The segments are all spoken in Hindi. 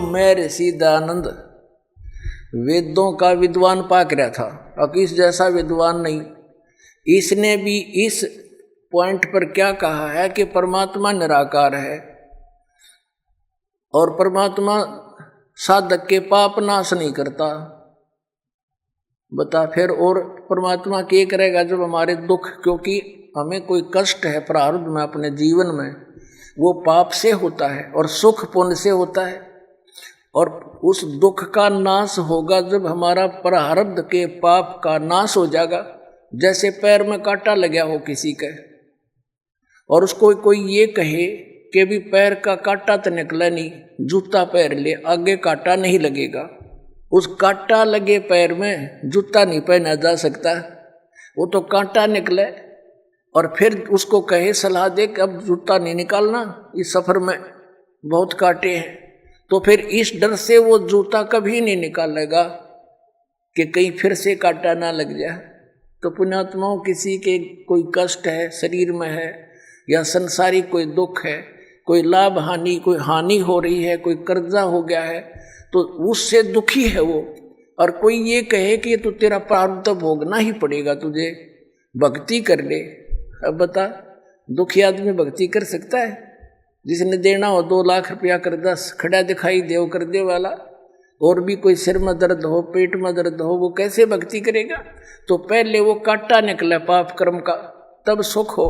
महर्षि दयानंद वेदों का विद्वान पाक रहा था, अब इस जैसा विद्वान नहीं। इसने भी इस पॉइंट पर क्या कहा है कि परमात्मा निराकार है और परमात्मा साधक के पाप नाश नहीं करता। बता फिर, और परमात्मा क्या करेगा जब हमारे दुख, क्योंकि हमें कोई कष्ट है प्रारब्ध में अपने जीवन में, वो पाप से होता है और सुख पुण्य से होता है, और उस दुख का नाश होगा जब हमारा प्रारब्ध के पाप का नाश हो जाएगा। जैसे पैर में कांटा लगा हो किसी के, और उसको कोई ये कहे कि भी पैर का कांटा तो निकला नहीं, जूता पैर ले, आगे कांटा नहीं लगेगा। उस कांटा लगे पैर में जूता नहीं पहना जा सकता, वो तो कांटा निकले। और फिर उसको कहे, सलाह दे कि अब जूता नहीं निकालना, इस सफर में बहुत कांटे हैं, तो फिर इस डर से वो जूता कभी नहीं निकालेगा कि कहीं फिर से कांटा ना लग जाए। तो पुण्यात्माओं, किसी के कोई कष्ट है शरीर में है, या संसारिक कोई दुख है, कोई लाभ हानि, कोई हानि हो रही है, कोई कर्जा हो गया है, तो उससे दुखी है वो, और कोई ये कहे कि तो तेरा प्रारब्ध तो भोगना ही पड़ेगा, तुझे भक्ति कर ले। अब बता, दुखी आदमी भक्ति कर सकता है? जिसने देना हो 2 लाख रुपया कर्जा खड़ा दिखाई देव कर दे वाला, और भी कोई सिर में दर्द हो, पेट में दर्द हो, वो कैसे भक्ति करेगा? तो पहले वो कांटा निकले पाप कर्म का, तब सुख हो,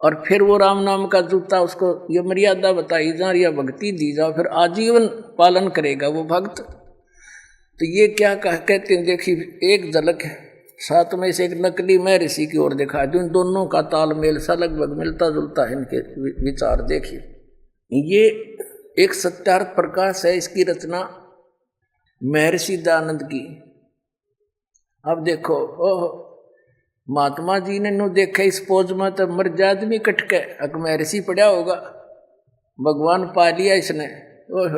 और फिर वो राम नाम का जूता, उसको ये मर्यादा बताई जा, या भक्ति दी जाओ, फिर आजीवन पालन करेगा वो भक्त। तो ये क्या कहते हैं, देखिए एक झलक है, साथ में से एक नकली महर्षि की ओर देखा, जो इन दोनों का तालमेल सा लगभग मिलता जुलता है, इनके विचार देखिए। ये एक सत्यार्थ प्रकाश है, इसकी रचना महर्षि दयानंद की। अब देखो, ओह महात्मा जी ने नो देखा इस पोज में तो मर जा आदमी कटके, अक महर्षि पड़ा होगा, भगवान पा लिया इसने। ओह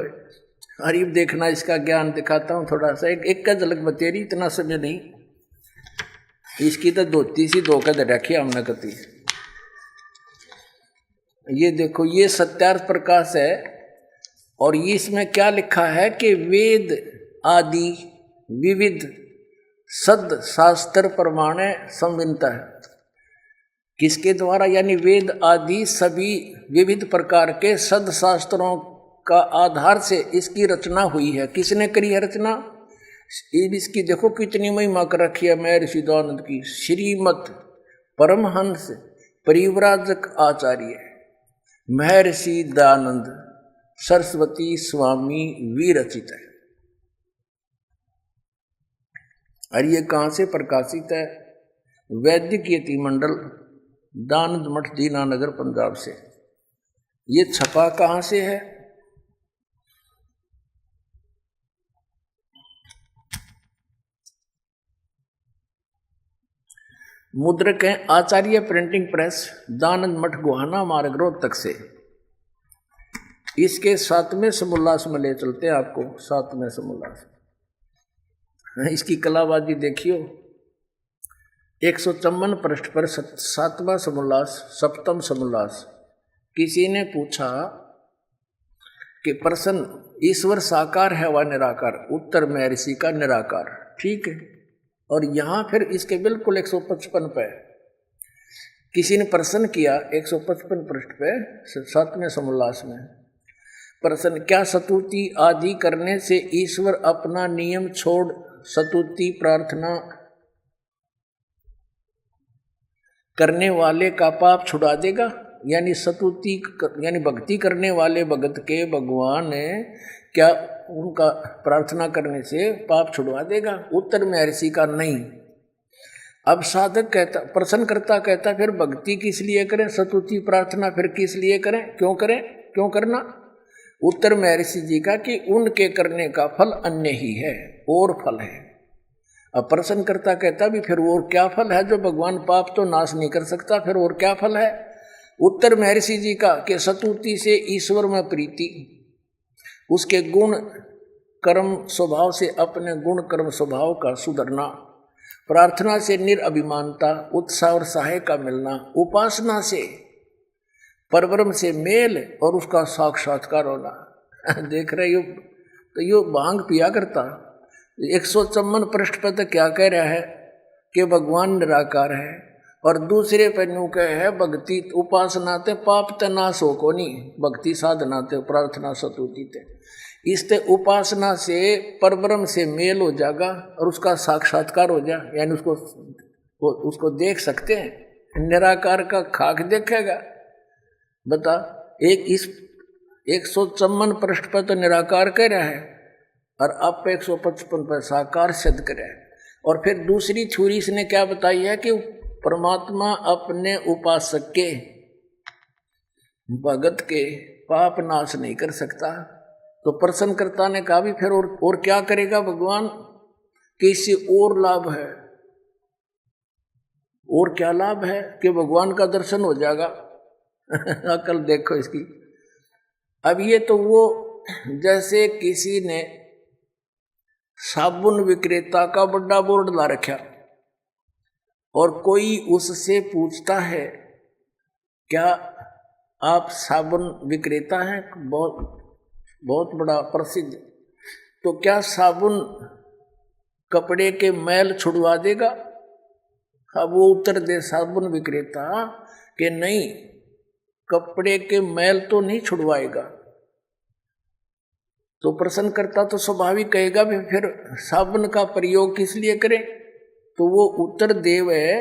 अरीब देखना, इसका ज्ञान दिखाता हूँ थोड़ा सा, एक का झलक बतेरी, इतना समय नहीं। इसकी तो धोती सी धोखा दे रखी हमने कती। ये देखो, ये सत्यार्थ प्रकाश है, और ये इसमें क्या लिखा है कि वेद आदि विविध सद शास्त्र प्रमाणे संविनता है। किसके द्वारा? यानी वेद आदि सभी विविध प्रकार के सद शास्त्रों का आधार से इसकी रचना हुई है। किसने करी है रचना? इसकी देखो कितनी महिमा कर रखी है महर्षि दयानंद की। श्रीमत परमहंस परिव्राजक आचार्य महर्षि दयानंद सरस्वती स्वामी विरचित है। और ये कहाँ से प्रकाशित है? वैदिक यति मंडल, दानंद मठ, दीनानगर, पंजाब से। ये छपा कहाँ से है? मुद्रक है आचार्य प्रिंटिंग प्रेस, दानंद मठ, गोहाना मार्ग, रोहतक से। इसके 7वें समोल्लास में ले चलते हैं आपको। 7वें समोल्लास, इसकी कलाबाजी देखियो। 154 पृष्ठ पर 7वां समोल्लास, 7वां समोल्लास। किसी ने पूछा कि प्रश्न, ईश्वर साकार है व निराकार? उत्तर महर्षि का निराकार। ठीक है। और यहाँ फिर इसके बिल्कुल 155 पे किसी ने प्रश्न किया, 155 पृष्ठ पे 7वें समोल्लास में प्रश्न, क्या स्तुति आदि करने से ईश्वर अपना नियम छोड़ स्तुति प्रार्थना करने वाले का पाप छुड़ा देगा? यानी स्तुति यानी भक्ति करने वाले भगत के भगवान क्या उनका प्रार्थना करने से पाप छुड़वा देगा? उत्तर महर्षि का नहीं। अब साधक कहता, प्रश्नकर्ता कहता, फिर भक्ति किस लिए करें, स्तुति प्रार्थना फिर किस लिए करें, क्यों करें, क्यों करना? उत्तर महर्षि जी का कि उनके करने का फल अन्य ही है, और फल है। अब प्रश्नकर्ता कहता भी फिर और क्या फल है, जो भगवान पाप तो नाश नहीं कर सकता, फिर और क्या फल है? उत्तर महर्षि जी का कि स्तुति से ईश्वर में प्रीति, उसके गुण कर्म स्वभाव से अपने गुण कर्म स्वभाव का सुधरना, प्रार्थना से निरअभिमानता, उत्साह और सहाय का मिलना, उपासना से परब्रह्म से मेल और उसका साक्षात्कार होना। देख रहे हो तो यो भांग पिया करता। 154 पृष्ठ पे तो क्या कह रहा है कि भगवान निराकार है, और दूसरे पे न्यू कह है भक्ति उपासना ते पाप ते नाश हो को नहीं, भक्ति साधना ते प्रार्थना सतुति ते। इससे उपासना से परब्रह्म से मेल हो जाएगा और उसका साक्षात्कार हो जाए, यानी उसको देख सकते हैं। निराकार का खाक देखेगा। बता, एक इस 154 पृष्ठ पर तो निराकार कह रहा है और अब 155 पर साकार सिद्ध करे। और फिर दूसरी थ्योरी इसने क्या बताई है कि परमात्मा अपने उपासक के भगत के पाप नाश नहीं कर सकता। तो प्रश्नकर्ता ने कहा भी फिर और क्या करेगा भगवान, कि इससे और लाभ है। और क्या लाभ है कि भगवान का दर्शन हो जाएगा। अकल देखो इसकी। अब ये तो वो जैसे किसी ने साबुन विक्रेता का बड़ा बोर्ड ला रखा और कोई उससे पूछता है क्या आप साबुन विक्रेता हैं, बहुत बड़ा प्रसिद्ध, तो क्या साबुन कपड़े के मैल छुड़वा देगा? अब वो उत्तर दे साबुन विक्रेता कि नहीं, कपड़े के मैल तो नहीं छुड़वाएगा। तो प्रश्नकर्ता तो स्वाभाविक कहेगा भी फिर साबुन का प्रयोग किस लिए करें? तो वो उत्तर देव है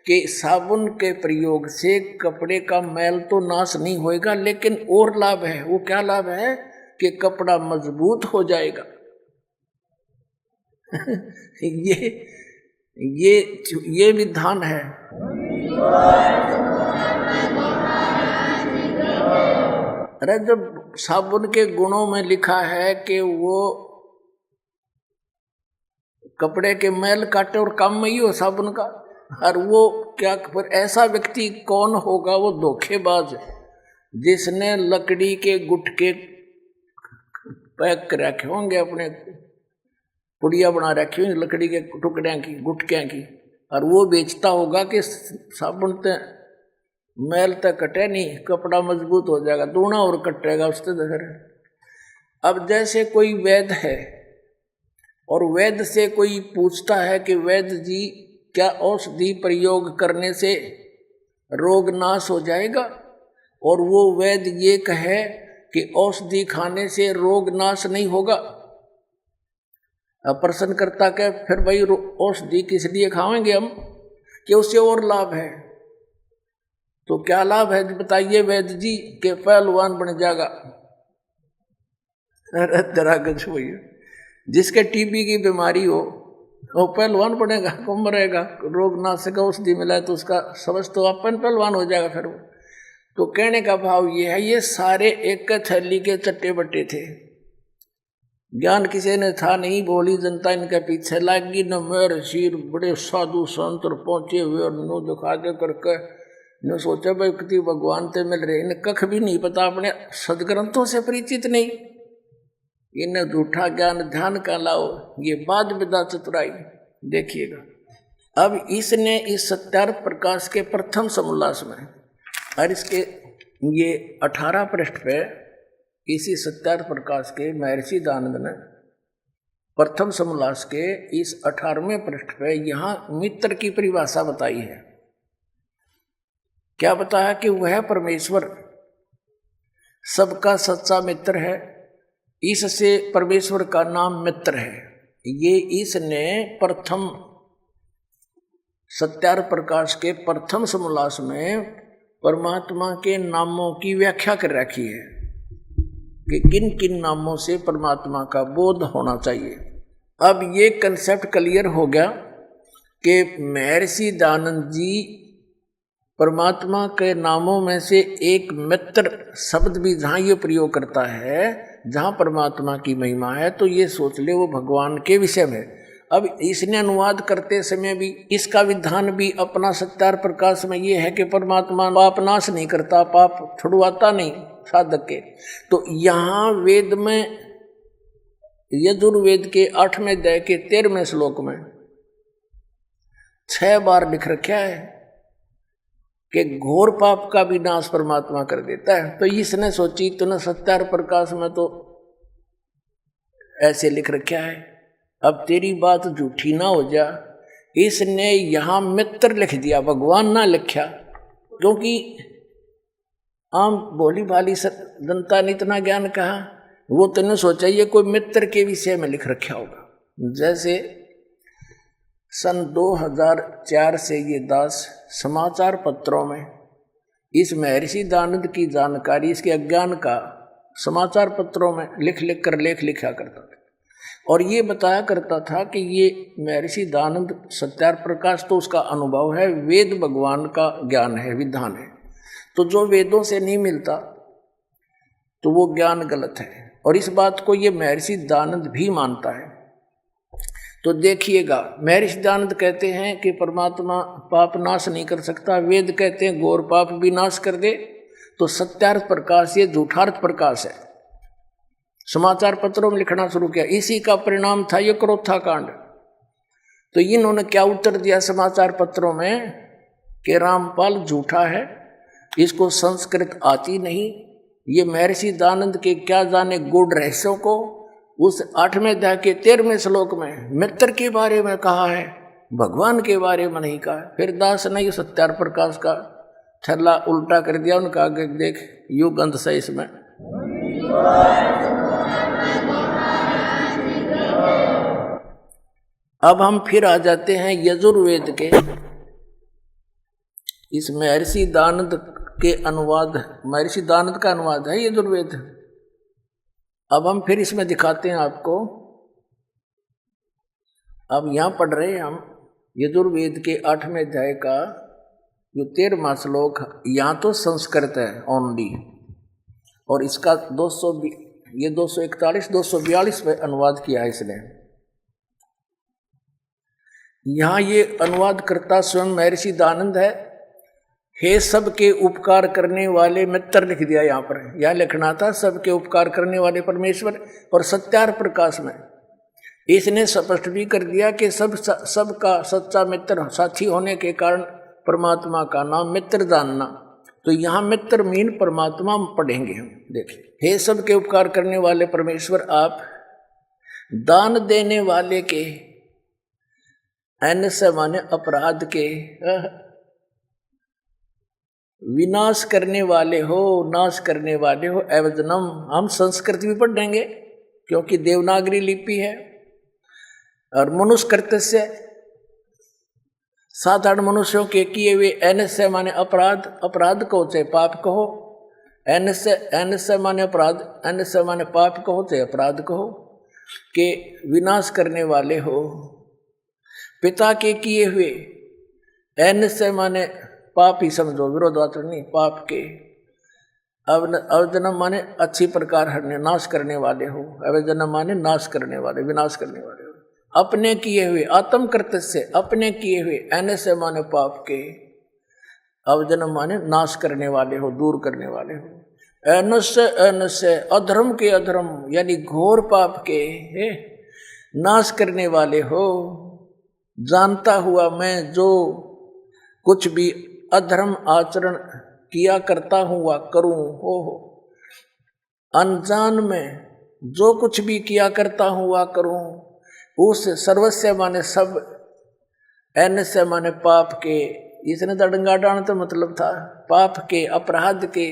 कि साबुन के प्रयोग से कपड़े का मैल तो नाश नहीं होएगा, लेकिन और लाभ है। वो क्या लाभ है कि कपड़ा मजबूत हो जाएगा। ये विधान है। अरे जब साबुन के गुणों में लिखा है कि वो कपड़े के मैल काटे और काम में ही हो साबुन का, और वो क्या फिर ऐसा व्यक्ति कौन होगा? वो धोखेबाज जिसने लकड़ी के गुटके पैक कर रखे होंगे, अपने पुड़िया बना रखी होंगी लकड़ी के टुकड़े की, गुटके की, और वो बेचता होगा कि साबुन ते मैल तक कटे नहीं, कपड़ा मजबूत हो जाएगा, दूना और कटेगा उससे। अब जैसे कोई वैद्य है और वैद्य से कोई पूछता है कि वैद्य जी क्या औषधि प्रयोग करने से रोग नाश हो जाएगा, और वो वैद्य ये कहे कि औषधि खाने से रोग नाश नहीं होगा। अब प्रश्नकर्ता के फिर भाई औषधि किस लिए खाएंगे हम, कि उससे और लाभ है। तो क्या लाभ है बताइए वैद्य जी? के पहलवान बन जाएगा। अरे तेरा गज भैया, जिसके टीबी की बीमारी हो वो पहलवान बनेगा, कम मरेगा, रोग नाशक औषधि मिला तो उसका समझ तो अपन पहलवान हो जाएगा फिर वो। तो कहने का भाव ये है, ये सारे एक थैली के चट्टे बट्टे थे, ज्ञान किसी ने था नहीं, बोली जनता इनके पीछे लागी। न मेर शीर बड़े साधु संत पहुंचे हुए और नो दिखा दे करके न सोचे भाई कितनी भगवान ते मिल रहे, इन्हें कख भी नहीं पता, अपने सदग्रंथों से परिचित नहीं, इन्हें झूठा ज्ञान ध्यान का लाओ, ये बाद विदा चतुराई। देखिएगा अब इसने इस सत्यार्थ प्रकाश के प्रथम समोल्लास में, और इसके ये 18 पृष्ठ पे इसी सत्यार्थ प्रकाश के महर्षि दयानंद ने प्रथम समोल्लास के इस 18वें पृष्ठ पे यहाँ मित्र की परिभाषा बताई है। क्या बताया कि वह परमेश्वर सबका सच्चा मित्र है, इससे परमेश्वर का नाम मित्र है। ये इसने प्रथम सत्यार्थ प्रकाश के प्रथम समोल्लास में परमात्मा के नामों की व्याख्या कर रखी है कि किन किन नामों से परमात्मा का बोध होना चाहिए। अब ये कंसेप्ट क्लियर हो गया कि महर्षि दयानंद जी परमात्मा के नामों में से एक मित्र शब्द भी जहाँ ये प्रयोग करता है, जहाँ परमात्मा की महिमा है, तो ये सोच ले वो भगवान के विषय में। अब इसने अनुवाद करते समय भी इसका विधान भी अपना सत्यार्थ प्रकाश में ये है कि परमात्मा पाप नाश नहीं करता, पाप छुड़वाता नहीं साधक के। तो यहाँ वेद में यजुर्वेद के 8वें अध्याय के 13वें श्लोक में 6 बार लिख रखा है कि घोर पाप का भी नाश परमात्मा कर देता है। तो इसने सोची तो न सत्यार्थ प्रकाश में तो ऐसे लिख रखा है। अब तेरी बात झूठी ना हो जा, इसने यहां मित्र लिख दिया, भगवान ना लिखा, क्योंकि आम भोली भाली जनता ने इतना ज्ञान कहा, वो तूने सोचा ये कोई मित्र के विषय में लिख रखा होगा। जैसे सन 2004 से ये दास समाचार पत्रों में इस महर्षि दयानंद की जानकारी, इसके अज्ञान का समाचार पत्रों में लिख लिख कर लेख लिखा करता था, और ये बताया करता था कि ये महर्षि दयानंद सत्यार्थ प्रकाश तो उसका अनुभव है, वेद भगवान का ज्ञान है, विधान है, तो जो वेदों से नहीं मिलता तो वो ज्ञान गलत है। और इस बात को ये महर्षि दयानंद भी मानता है। तो देखिएगा, महर्षि दयानंद कहते हैं कि परमात्मा पाप नाश नहीं कर सकता, वेद कहते हैं घोर पाप भी नाश कर दे, तो सत्यार्थ प्रकाश ये झूठार्थ प्रकाश है। समाचार पत्रों में लिखना शुरू किया, इसी का परिणाम था ये क्रोथा कांड। तो इन्होंने क्या उत्तर दिया समाचार पत्रों में कि रामपाल झूठा है, इसको संस्कृत आती नहीं, ये महर्षि दयानंद के क्या जाने गूढ़ रहस्यों को उस 8वें अध्याय के 13वें श्लोक में मित्र के बारे में कहा है, भगवान के बारे में नहीं कहा। फिर दास ने ये सत्यार्थ प्रकाश का छल्ला उल्टा कर दिया, उनका आगे देख युग अंत से इसमें। अब हम फिर आ जाते हैं यजुर्वेद के इस महर्षि दयानंद के अनुवाद, महर्षि दयानंद का अनुवाद है यजुर्वेद। अब हम फिर इसमें दिखाते हैं आपको। अब यहां पढ़ रहे हैं हम यजुर्वेद के 8वें अध्याय का जो 13वां श्लोक, यहाँ तो संस्कृत है ओनली, और इसका 241 242 पे अनुवाद किया है इसने। यहाँ ये अनुवाद करता स्वयं महर्षि दयानंद है। हे सबके उपकार करने वाले मित्र लिख दिया यहाँ पर, यह लिखना था सबके उपकार करने वाले परमेश्वर। और सत्यार्थ प्रकाश में इसने स्पष्ट भी कर दिया कि सबका सच्चा मित्र साथी होने के कारण परमात्मा का नाम मित्र जानना। तो यहाँ मित्र मीन परमात्मा पढ़ेंगे हम। देखिए, हे सबके उपकार करने वाले परमेश्वर, आप दान देने वाले के, एन से माने अपराध के, विनाश करने वाले हो, नाश करने वाले हो, एवजनम। हम संस्कृत भी पढ़ेंगे क्योंकि देवनागरी लिपि है। और मनुष्यकृत्य से साधारण मनुष्यों के किए हुए, एन से माने अपराध, अपराध कहो चाहे पाप कहो, एन से माने अपराध, एन से माने पाप कहो चाहे अपराध कहो, के विनाश करने वाले हो। पिता के किए हुए, एन से माने पाप ही समझो, विरोधात्मक नहीं, पाप के। अवजनम माने अच्छी प्रकार हरने, नाश करने वाले हो। अवजनम माने नाश करने वाले, विनाश करने वाले हो। अपने किए हुए, आत्म कर्तव्य से अपने किए हुए, एन से माने पाप के। अवजनम माने नाश करने वाले हो, दूर करने वाले हो। एन से अधर्म के, अधर्म यानी घोर पाप के नाश करने वाले हो। जानता हुआ मैं जो कुछ भी अधर्म आचरण किया करता हूँ वा करूँ हो। अनजान में जो कुछ भी किया करता हूँ वा करूँ, उस सर्वस्व माने सब, एन से माने पाप के। इसने दड़ंगा डाण तो मतलब था पाप के, अपराध के।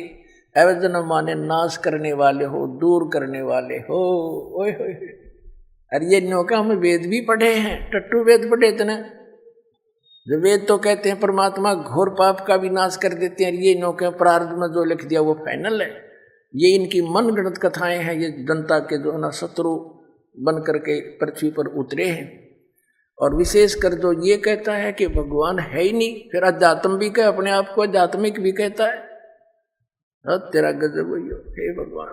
एवजन माने नाश करने वाले हो, दूर करने वाले हो। ओए होए, अरे ये नौका हम वेद भी पढ़े हैं, टट्टू वेद पढ़े इतने। जो वेद तो कहते हैं परमात्मा घोर पाप का विनाश कर देते हैं, ये नौके प्रारब्ध में जो लिख दिया वो फाइनल है। ये इनकी मनगढ़ंत कथाएं हैं, ये जनता के जो ना शत्रु बन करके पृथ्वी पर उतरे हैं। और विशेष कर जो ये कहता है कि भगवान है ही नहीं, फिर अध्यात्म भी कहे, अपने आप को आध्यात्मिक भी कहता है। तेरा गजब हो, हे भगवान।